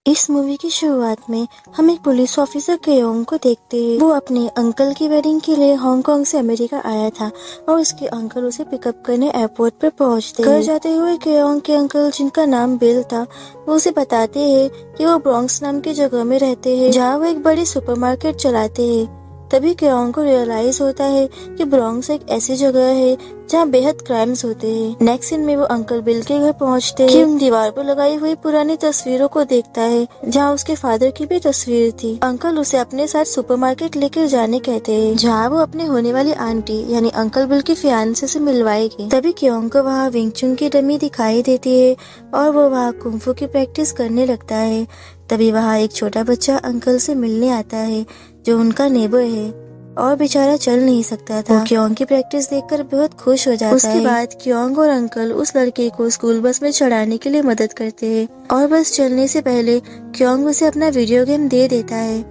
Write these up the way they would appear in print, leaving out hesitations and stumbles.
इस मूवी की शुरुआत में हम एक पुलिस ऑफिसर क्योंग को देखते हैं। वो अपने अंकल की वेडिंग के लिए हांगकांग से अमेरिका आया था और उसके अंकल उसे पिकअप करने एयरपोर्ट पर पहुंचते हैं। घर जाते हुए क्योंग के अंकल, जिनका नाम बिल था, वो उसे बताते हैं कि वो ब्रॉन्क्स नाम की जगह में रहते हैं, जहाँ वो एक बड़ी सुपरमार्केट चलाते हैं। तभी क्योंग को रियलाइज होता है कि ब्रॉन्क्स एक ऐसी जगह है जहाँ बेहद क्राइम्स होते हैं। नेक्स्ट सीन में वो अंकल बिल के घर पहुँचते हैं। उन दीवार पर लगाई हुई पुरानी तस्वीरों को देखता है जहाँ उसके फादर की भी तस्वीर थी। अंकल उसे अपने साथ सुपरमार्केट लेकर जाने कहते हैं, जहाँ वो अपने होने वाली आंटी यानी अंकल बिल की फियांसे से मिलवाएगी। तभी क्योंग को वहाँ विंग चुन की डमी दिखाई देती है और वो वहाँ कुंफू की प्रैक्टिस करने लगता है। तभी वहाँ एक छोटा बच्चा अंकल से मिलने आता है जो उनका नेबर है और बेचारा चल नहीं सकता था। वो क्योंग की प्रैक्टिस देखकर बहुत खुश हो जाता है। उसके बाद क्योंग और अंकल उस लड़के को स्कूल बस में चढ़ाने के लिए मदद करते हैं और बस चलने से पहले क्योंग उसे अपना वीडियो गेम दे देता है,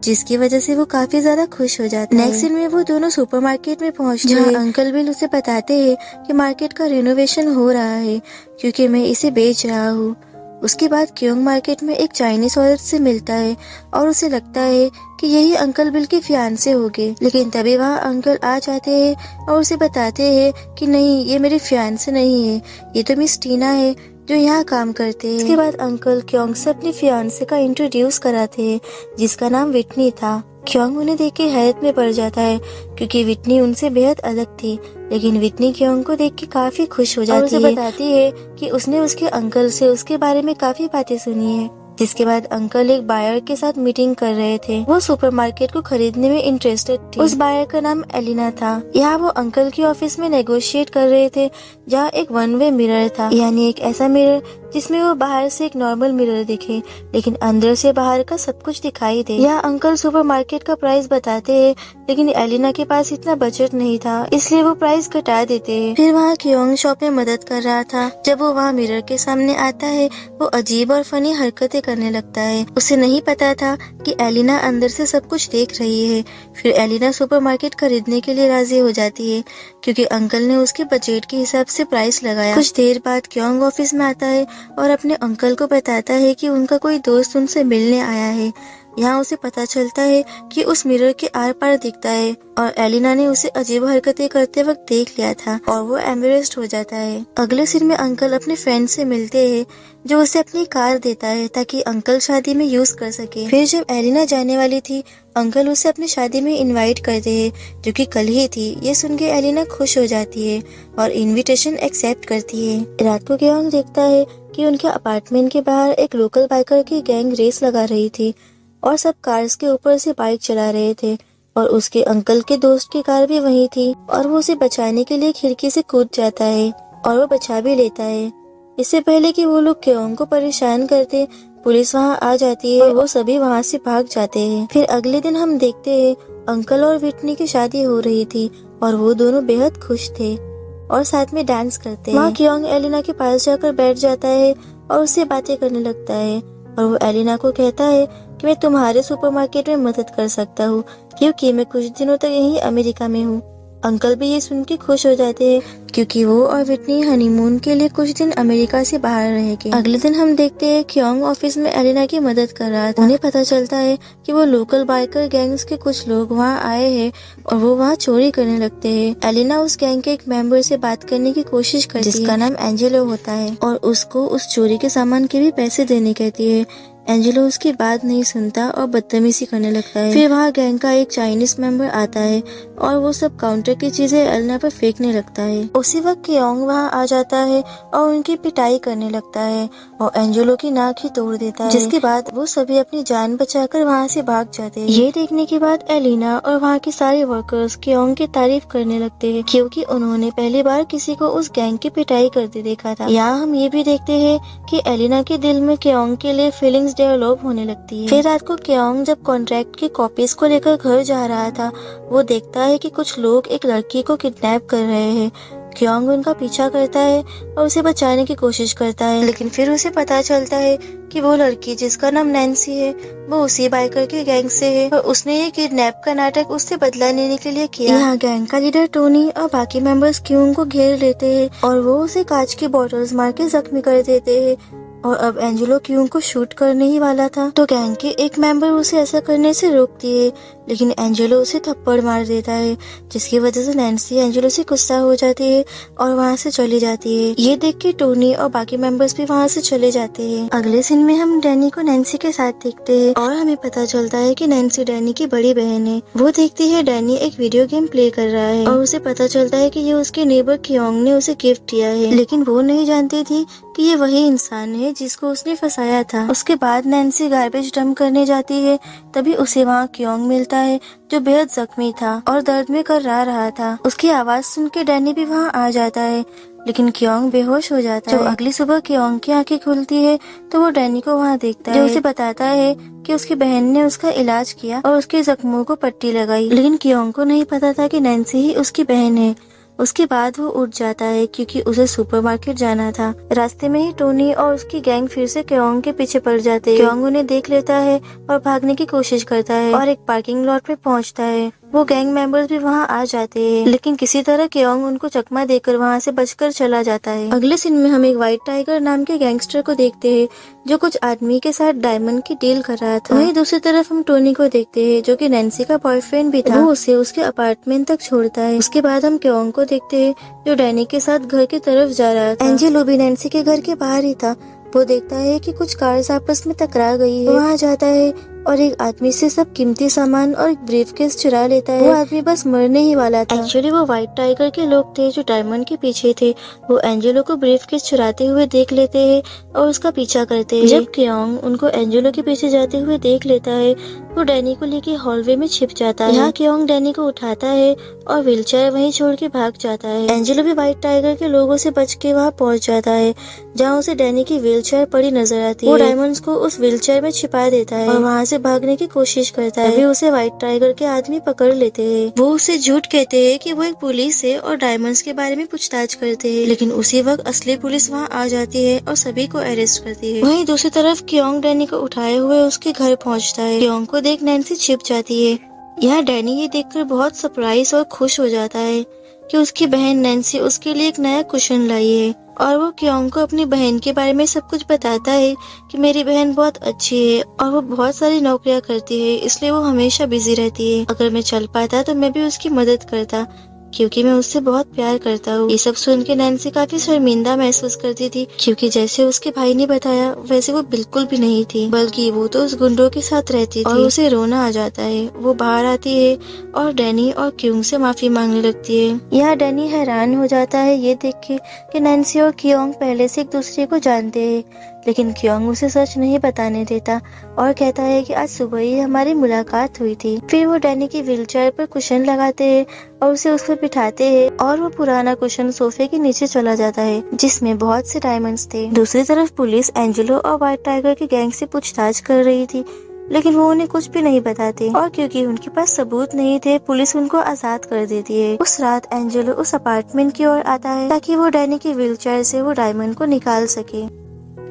जिसकी वजह से वो काफी ज्यादा खुश हो जाता है। नेक्स्ट सीन में वो दोनों सुपरमार्केट में पहुंचते हैं। अंकल बिल उसे बताते हैं कि मार्केट का रिनोवेशन हो रहा है क्योंकि मैं इसे बेच रहा हूँ। उसके बाद क्योंग मार्केट में एक चाइनीज औरत से मिलता है और उसे लगता है कि यही अंकल बिल के फियांसे होंगे, लेकिन तभी वहाँ अंकल आ जाते हैं और उसे बताते हैं कि नहीं, ये मेरे फियांसे नहीं है, ये तो मिस टीना है जो यहाँ काम करते हैं। इसके बाद अंकल क्योंग से अपनी फियांसे का इंट्रोड्यूस कराते हैं, जिसका नाम विटनी था। क्योंग उन्हें देख के हैरत में पड़ जाता है क्योंकि विटनी उनसे बेहद अलग थी, लेकिन विटनी क्योंग को देख के काफी खुश हो जाती है और उसे बताती है कि उसने उसके अंकल से उसके बारे में काफी बातें सुनी है। जिसके बाद अंकल एक बायर के साथ मीटिंग कर रहे थे। वो सुपरमार्केट को खरीदने में इंटरेस्टेड थी। उस बायर का नाम एलिना था। यहाँ वो अंकल की ऑफिस में नेगोशिएट कर रहे थे, जहाँ एक वन वे मिरर था, यानी एक ऐसा मिरर जिसमें वो बाहर से एक नॉर्मल मिरर दिखे लेकिन अंदर से बाहर का सब कुछ दिखाई दे। यहाँ अंकल सुपरमार्केट का प्राइस बताते हैं, लेकिन एलिना के पास इतना बजट नहीं था, इसलिए वो प्राइस घटा देते हैं। फिर वहाँ क्योंग शॉप में मदद कर रहा था। जब वो वहाँ मिरर के सामने आता है, वो अजीब और फनी हरकतें करने लगता है। उसे नहीं पता था कि एलिना अंदर से सब कुछ देख रही है। फिर एलिना सुपरमार्केट खरीदने के लिए राजी हो जाती है क्योंकि अंकल ने उसके बजट के हिसाब से प्राइस लगाया। कुछ देर बाद क्योंग ऑफिस में आता है और अपने अंकल को बताता है कि उनका कोई दोस्त उनसे मिलने आया है। यहाँ उसे पता चलता है कि उस मिरर के आर पार दिखता है और एलिना ने उसे अजीब हरकतें करते वक्त देख लिया था और वो एम्बेरेस्ड हो जाता है। अगले सीन में अंकल अपने फ्रेंड से मिलते हैं जो उसे अपनी कार देता है ताकि अंकल शादी में यूज कर सके। फिर जब एलिना जाने वाली थी, अंकल उसे अपनी शादी में इनवाइट करते हैं जो कि कल ही थी। ये सुन के एलिना खुश हो जाती है और इनविटेशन एक्सेप्ट करती है। रात को क्योंग देखता है कि उनके अपार्टमेंट के बाहर एक लोकल बाइकर की गैंग रेस लगा रही थी और सब कार्स के ऊपर से बाइक चला रहे थे और उसके अंकल के दोस्त की कार भी वहीं थी और वो उसे बचाने के लिए खिड़की से कूद जाता है और वो बचा भी लेता है। इससे पहले कि वो लोग क्योंग को परेशान करते, पुलिस वहाँ आ जाती है और वो सभी वहाँ से भाग जाते हैं। फिर अगले दिन हम देखते हैं अंकल और विटनी की शादी हो रही थी और वो दोनों बेहद खुश थे और साथ में डांस करते हैं। वहाँ क्योंग एलिना के पास जाकर बैठ जाता है और उससे बातें करने लगता है और वो एलिना को कहता है कि मैं तुम्हारे सुपरमार्केट में मदद कर सकता हूँ क्योंकि मैं कुछ दिनों तक यहीं अमेरिका में हूँ। अंकल भी ये सुन के खुश हो जाते हैं क्योंकि वो और विटनी हनीमून के लिए कुछ दिन अमेरिका से बाहर रहेंगे। अगले दिन हम देखते हैं क्योंग ऑफिस में एलिना की मदद कर रहा था। उन्हें पता चलता है कि वो लोकल बाइकर गैंग्स के कुछ लोग वहाँ आए हैं और वो वहाँ चोरी करने लगते हैं। एलिना उस गैंग के एक मेंबर से बात करने की कोशिश करती है जिसका नाम एंजेलो होता है और उसको उस चोरी के सामान के भी पैसे देने कहती है। एंजेलो उसकी बात नहीं सुनता और बदतमीजी करने लगता है। फिर वहाँ गैंग का एक चाइनीज मेंबर आता है और वो सब काउंटर की चीजें एलिना पर फेंकने लगता है। उसी वक्त क्योंग वहाँ आ जाता है और उनकी पिटाई करने लगता है और एंजेलो की नाक ही तोड़ देता है, जिसके बाद वो सभी अपनी जान बचाकर वहाँ से भाग जाते हैं। ये देखने के बाद एलिना और वहाँ के सारे वर्कर्स क्योंग की तारीफ करने लगते हैं क्योंकि उन्होंने पहली बार किसी को उस गैंग की पिटाई करते देखा था। यहाँ हम ये भी देखते हैं कि एलिना के दिल में क्योंग के लिए फीलिंग्स डेवलप होने लगती है। फिर रात को क्योंग जब कॉन्ट्रैक्ट की कॉपीज को लेकर घर जा रहा था, वो देखता है कि कुछ लोग एक लड़की को किडनैप कर रहे हैं। क्योंग उनका पीछा करता है और उसे बचाने की कोशिश करता है, लेकिन फिर उसे पता चलता है कि वो लड़की जिसका नाम नैन्सी है वो उसी बाइकर के गैंग से है और उसने ये किडनैप का नाटक उससे बदला लेने के लिए किया। यहाँ गैंग का लीडर टोनी और बाकी मेंबर्स क्योंग को घेर लेते हैं और वो उसे कांच की बॉटल्स मार के जख्मी कर देते हैं। और अब एंजेलो क्यूंग को शूट करने ही वाला था, तो गैंग के एक मेंबर उसे ऐसा करने से रोकती है, लेकिन एंजेलो उसे थप्पड़ मार देता है, जिसकी वजह से नैन्सी एंजेलो से गुस्सा हो जाती है और वहाँ से चली जाती है। ये देख के टोनी और बाकी मेंबर्स भी वहाँ से चले जाते हैं। अगले सीन में हम डैनी को नैन्सी के साथ देखते हैं और हमें पता चलता है कि नैन्सी डैनी की बड़ी बहन है। वो देखती है डैनी एक वीडियो गेम प्ले कर रहा है और उसे पता चलता है कि ये उसके नेबर क्योंग ने उसे गिफ्ट दिया है, लेकिन वो नहीं जानती थी कि ये वही इंसान है जिसको उसने फंसाया था। उसके बाद नैन्सी गार्बेज डंप करने जाती है, तभी उसे वहाँ क्योंग मिलता है जो बेहद जख्मी था और दर्द में कर्रा रहा था। उसकी आवाज सुन के डैनी भी वहाँ आ जाता है, लेकिन क्योंग बेहोश हो जाता है। जब अगली सुबह क्योंग की आंखें खुलती है तो वो डैनी को वहाँ देखता है, जो उसे बताता है कि उसकी बहन ने उसका इलाज किया और उसके जख्मों को पट्टी लगाई, लेकिन क्योंग को नहीं पता था कि नैन्सी ही उसकी बहन है। उसके बाद वो उठ जाता है क्योंकि उसे सुपरमार्केट जाना था। रास्ते में ही टोनी और उसकी गैंग फिर से क्योंग के पीछे पड़ जाते हैं। क्योंग उन्हें देख लेता है और भागने की कोशिश करता है और एक पार्किंग लॉट पे पहुंचता है। वो गैंग मेंबर्स भी वहां आ जाते हैं, लेकिन किसी तरह क्योंग उनको चकमा देकर वहां से बचकर चला जाता है। अगले सीन में हम एक व्हाइट टाइगर नाम के गैंगस्टर को देखते हैं जो कुछ आदमी के साथ डायमंड की डील कर रहा था। वहीं दूसरी तरफ हम टोनी को देखते हैं जो कि नैन्सी का बॉयफ्रेंड भी था। वो उसे उसके अपार्टमेंट तक छोड़ता है। उसके बाद हम क्योंग को देखते हैं जो डैनी के साथ घर की तरफ जा रहा था। एंजेलो भी नैन्सी के घर के बाहर ही था। वो देखता है कि कुछ कार्स आपस में टकरा गई है। वहाँ जाता है और एक आदमी से सब कीमती सामान और एक ब्रीफकेस चुरा लेता है। वो आदमी बस मरने ही वाला था। एक्चुअली वो व्हाइट टाइगर के लोग थे जो डायमंड के पीछे थे। वो एंजेलो को ब्रीफकेस चुराते हुए देख लेते हैं और उसका पीछा करते हैं। जब क्योंग उनको एंजेलो के पीछे जाते हुए देख लेता है वो डैनी को लेके हॉलवे में छिप जाता है। यहाँ क्योंग डैनी को उठाता है और व्हीलचेयर वहीं छोड़ के भाग जाता है। एंजेलो भी व्हाइट टाइगर के लोगों से बच के वहाँ पहुँच जाता है जहाँ उसे डैनी की व्हीलचेयर पड़ी नजर आती है। वो डायमंड्स को उस व्हीलचेयर में छिपा देता है और वहाँ से भागने की कोशिश करता है। तभी उसे व्हाइट टाइगर के आदमी पकड़ लेते हैं। वो उसे झूठ कहते हैं कि वो एक पुलिस है और डायमंड्स के बारे में पूछताछ करते हैं, लेकिन उसी वक्त असली पुलिस वहाँ आ जाती है और सभी को अरेस्ट करती है। वहीं दूसरी तरफ क्योंग डैनी को उठाए हुए उसके घर पहुँचता है। क्योंग को देख नैन्सी छिप जाती है। यहाँ डैनी ये देखकर बहुत सरप्राइज और खुश हो जाता है कि उसकी बहन नैन्सी उसके लिए एक नया कुशन लाई है और वो क्योंग को अपनी बहन के बारे में सब कुछ बताता है कि मेरी बहन बहुत अच्छी है और वो बहुत सारी नौकरियां करती है, इसलिए वो हमेशा बिजी रहती है। अगर मैं चल पाता तो मैं भी उसकी मदद करता क्योंकि मैं उससे बहुत प्यार करता हूँ। ये सब सुन के नैन्सी काफी शर्मिंदा महसूस करती थी क्योंकि जैसे उसके भाई ने बताया वैसे वो बिल्कुल भी नहीं थी, बल्कि वो तो उस गुंडों के साथ रहती थी और उसे रोना आ जाता है। वो बाहर आती है और डैनी और क्योंग से माफी मांगने लगती है। यहाँ डैनी हैरान हो जाता है ये देख के कि नैन्सी और क्योंग पहले से एक दूसरे को जानते हैं, लेकिन क्योंग उसे सच नहीं बताने देता और कहता है कि आज सुबह ही हमारी मुलाकात हुई थी। फिर वो डैनी की व्हीलचेयर पर कुशन लगाते हैं और उसे उस पर बिठाते हैं और वो पुराना कुशन सोफे के नीचे चला जाता है जिसमें बहुत से डायमंड्स थे। दूसरी तरफ पुलिस एंजेलो और व्हाइट टाइगर की गैंग से पूछताछ कर रही थी, लेकिन वो उन्हें कुछ भी नहीं बताते और क्योंकि उनके पास सबूत नहीं थे पुलिस उनको आजाद कर देती है। उस रात एंजेलो उस अपार्टमेंट की ओर आता है ताकि वो डैनी की व्हीलचेयर से वो डायमंड को निकाल सके,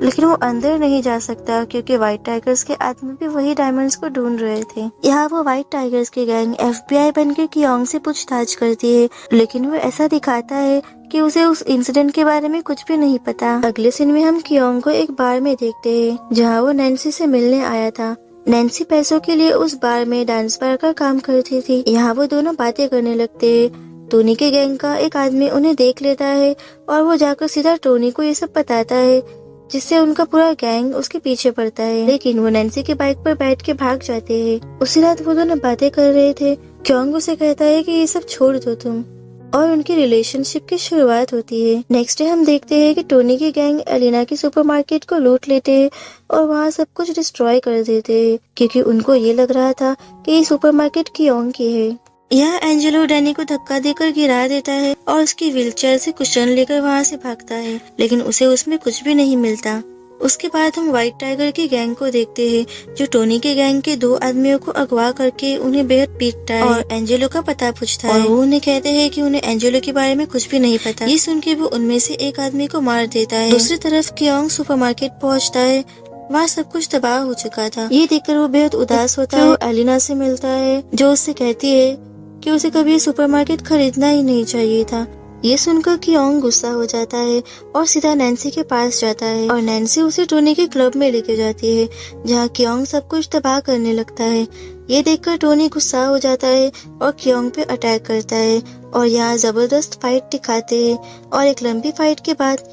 लेकिन वो अंदर नहीं जा सकता क्योंकि व्हाइट टाइगर्स के आदमी भी वही डायमंड्स को ढूंढ रहे थे। यहाँ वो व्हाइट टाइगर्स की गैंग FBI बनकर क्योंग से पूछताछ करती है, लेकिन वो ऐसा दिखाता है कि उसे उस इंसिडेंट के बारे में कुछ भी नहीं पता। अगले सीन में हम क्योंग को एक बार में देखते हैं जहाँ वो नैन्सी से मिलने आया था। नैन्सी पैसों के लिए उस बार में डांस बार का काम करती थी। यहाँ वो दोनों बातें करने लगते हैं। टोनी के गैंग का एक आदमी उन्हें देख लेता है और वो जाकर सीधा टोनी को ये सब बताता है, जिससे उनका पूरा गैंग उसके पीछे पड़ता है, लेकिन वो नैन्सी की बाइक पर बैठ के भाग जाते हैं। उसी रात वो दोनों बातें कर रहे थे। क्योंग उसे कहता है कि ये सब छोड़ दो तुम, और उनकी रिलेशनशिप की शुरुआत होती है। नेक्स्ट डे हम देखते हैं कि टोनी की गैंग एलिना की सुपरमार्केट को लूट लेते हैं और वहाँ सब कुछ डिस्ट्रॉय कर देते हैं क्योंकि उनको ये लग रहा था कि ये सुपरमार्केट क्योंग की है। यह एंजेलो डैनी को धक्का देकर गिरा देता है और उसकी व्हीलचेयर से कुशन लेकर वहाँ से भागता है, लेकिन उसे उसमें कुछ भी नहीं मिलता। उसके बाद हम व्हाइट टाइगर की गैंग को देखते हैं जो टोनी के गैंग के 2 आदमियों को अगवा करके उन्हें बेहद पीटता है और एंजेलो का पता पूछता है। वो उन्हें कहते हैं कि उन्हें एंजेलो के बारे में कुछ भी नहीं पता। ये सुन के वो उनमें से एक आदमी को मार देता है। दूसरी तरफ क्योंग सुपरमार्केट पहुँचता है। वहाँ सब कुछ तबाह हो चुका था। ये देखकर वो बेहद उदास होता है। एलिना से मिलता है जो उससे कहती है कि उसे कभी सुपरमार्केट खरीदना ही नहीं चाहिए था ये सुनकर कियोंग गुस्सा हो जाता है और सीधा नैन्सी के पास जाता है और नैन्सी उसे टोनी के क्लब में लेके जाती है जहाँ कियोंग सब कुछ तबाह करने लगता है। ये देखकर टोनी गुस्सा हो जाता है और कियोंग पे अटैक करता है और यहाँ जबरदस्त फाइट दिखाते हैं और एक लंबी फाइट के बाद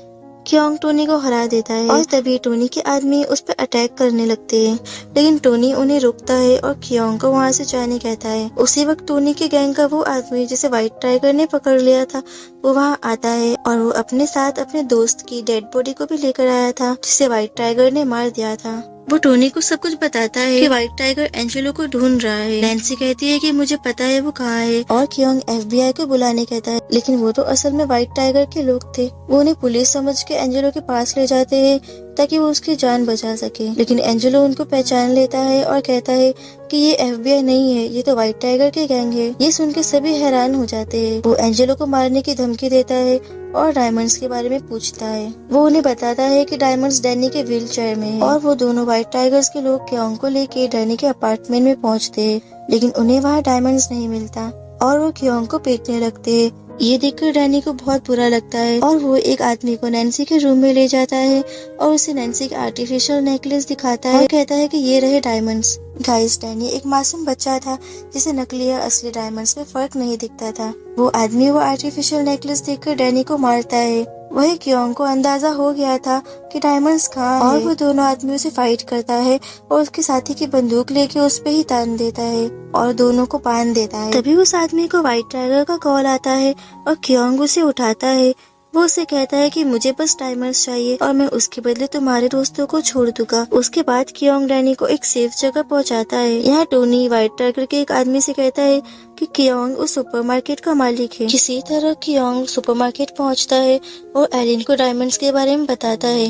कियोंग टोनी को हरा देता है और तभी टोनी के आदमी उस पर अटैक करने लगते हैं, लेकिन टोनी उन्हें रोकता है और कियोंग को वहां से जाने कहता है। उसी वक्त टोनी के गैंग का वो आदमी जिसे व्हाइट टाइगर ने पकड़ लिया था वो वहां आता है और वो अपने साथ अपने दोस्त की डेड बॉडी को भी लेकर आया था जिसे व्हाइट टाइगर ने मार दिया था। वो टोनी को सब कुछ बताता है कि व्हाइट टाइगर एंजेलो को ढूंढ रहा है। नैन्सी कहती है कि मुझे पता है वो कहाँ है और कियोंग FBI को बुलाने कहता है, लेकिन वो तो असल में व्हाइट टाइगर के लोग थे। वो उन्हें पुलिस समझ के एंजेलो के पास ले जाते हैं ताकि वो उसकी जान बचा सके, लेकिन एंजेलो उनको पहचान लेता है और कहता है कि ये FBI नहीं है, ये तो व्हाइट टाइगर के गैंग है। ये सुन के सभी हैरान हो जाते हैं। वो एंजेलो को मारने की धमकी देता है और डायमंड्स के बारे में पूछता है। वो उन्हें बताता है कि डायमंड्स डैनी के व्हील चेयर में है और वो दोनों व्हाइट टाइगर्स के लोग कियोंग को लेके डैनी के अपार्टमेंट में पहुंचते हैं, लेकिन उन्हें वहाँ डायमंड्स नहीं मिलता और वो कियोंग को पीटने लगते हैं। ये देखकर डैनी को बहुत बुरा लगता है और वो एक आदमी को नैन्सी के रूम में ले जाता है और उसे नैन्सी का आर्टिफिशियल नेकलेस दिखाता है और कहता है कि ये रहे डायमंड्स। गाइस, डैनी एक मासूम बच्चा था जिसे नकली या असली डायमंड्स में फर्क नहीं दिखता था। वो आदमी वो आर्टिफिशियल नेकलेस देखकर डैनी को मारता है। वही कियोंग को अंदाजा हो गया था कि डायमंड्स कहाँ है और वो दोनों आदमियों से फाइट करता है और उसके साथी की बंदूक लेके उस पे ही तान देता है और दोनों को बांध देता है। तभी उस आदमी को व्हाइट टाइगर का कॉल आता है और कियोंग उसे उठाता है। वो उसे कहता है कि मुझे बस डायमंड्स चाहिए और मैं उसके बदले तुम्हारे दोस्तों को छोड़ दूंगा। उसके बाद कियोंग डैनी को एक सेफ जगह पहुंचाता है। यहाँ टोनी व्हाइट टाइगर के एक आदमी से कहता है कि कियोंग उस सुपरमार्केट का मालिक है। किसी तरह कियोंग सुपरमार्केट पहुंचता है और एलिन को डायमंड्स के बारे में बताता है,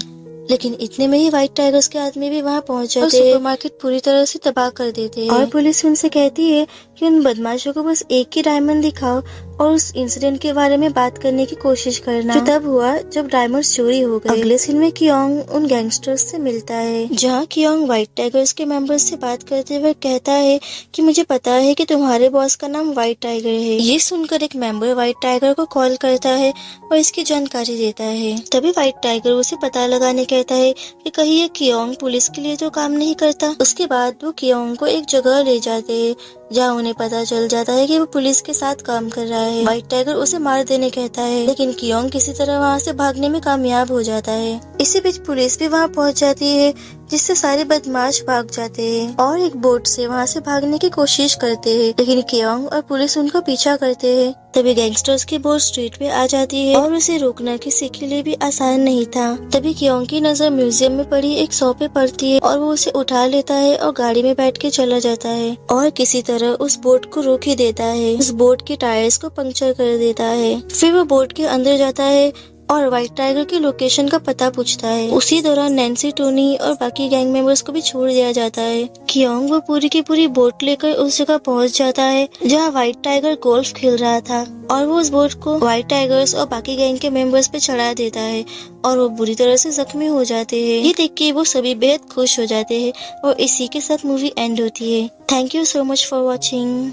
लेकिन इतने में ही व्हाइट टाइगर्स के आदमी भी वहाँ पहुँच जाते हैं और सुपरमार्केट पूरी तरह से तबाह कर देते हैं। और पुलिस उनसे कहती है कि उन बदमाशों को बस एक ही डायमंड दिखाओ और उस इंसिडेंट के बारे में बात करने की कोशिश करना जो तब हुआ जब डायमंड्स चोरी हो गए। अगले सीन में कियोंग उन गैंगस्टर्स से मिलता है जहाँ कियोंग व्हाइट टाइगर्स के मेंबर्स से बात करते हुए कहता है कि मुझे पता है कि तुम्हारे बॉस का नाम व्हाइट टाइगर है। ये सुनकर एक मेंबर व्हाइट टाइगर को कॉल करता है और इसकी जानकारी देता है। तभी व्हाइट टाइगर उसे पता लगाने कहता है कि कहीं ये कियोंग पुलिस के लिए तो काम नहीं करता। उसके बाद वो कियोंग को एक जगह ले जाते हैं जहाँ उन्हें पता चल जाता है कि वो पुलिस के साथ काम कर रहा है। व्हाइट टाइगर उसे मार देने कहता है, लेकिन कियोंग किसी तरह वहाँ से भागने में कामयाब हो जाता है। इसी बीच पुलिस भी वहाँ पहुँच जाती है जिससे सारे बदमाश भाग जाते हैं और एक बोट से वहाँ से भागने की कोशिश करते हैं, लेकिन कियोंग और पुलिस उनको पीछा करते हैं। तभी गैंगस्टर्स की बोट स्ट्रीट पे आ जाती है और उसे रोकना किसी के लिए भी आसान नहीं था। तभी कियोंग की नजर म्यूजियम में पड़ी एक शॉ पे पड़ती है और वो उसे उठा लेता है और गाड़ी में बैठ के चला जाता है और किसी तरह उस बोट को रोक ही देता है। उस बोट के टायर्स को पंक्चर कर देता है। फिर वो बोट के अंदर जाता है और व्हाइट टाइगर की लोकेशन का पता पूछता है। उसी दौरान नैन्सी, टोनी और बाकी गैंग मेंबर्स को भी छोड़ दिया जाता है। कियोंग वो पूरी की पूरी बोट लेकर उस जगह पहुंच जाता है जहां व्हाइट टाइगर गोल्फ खेल रहा था और वो उस बोट को व्हाइट टाइगर्स और बाकी गैंग के मेंबर्स पे चढ़ा देता है और वो बुरी तरह से जख्मी हो जाते हैं। ये देख के वो सभी बेहद खुश हो जाते हैं और इसी के साथ मूवी एंड होती है। Thank you so much for watching.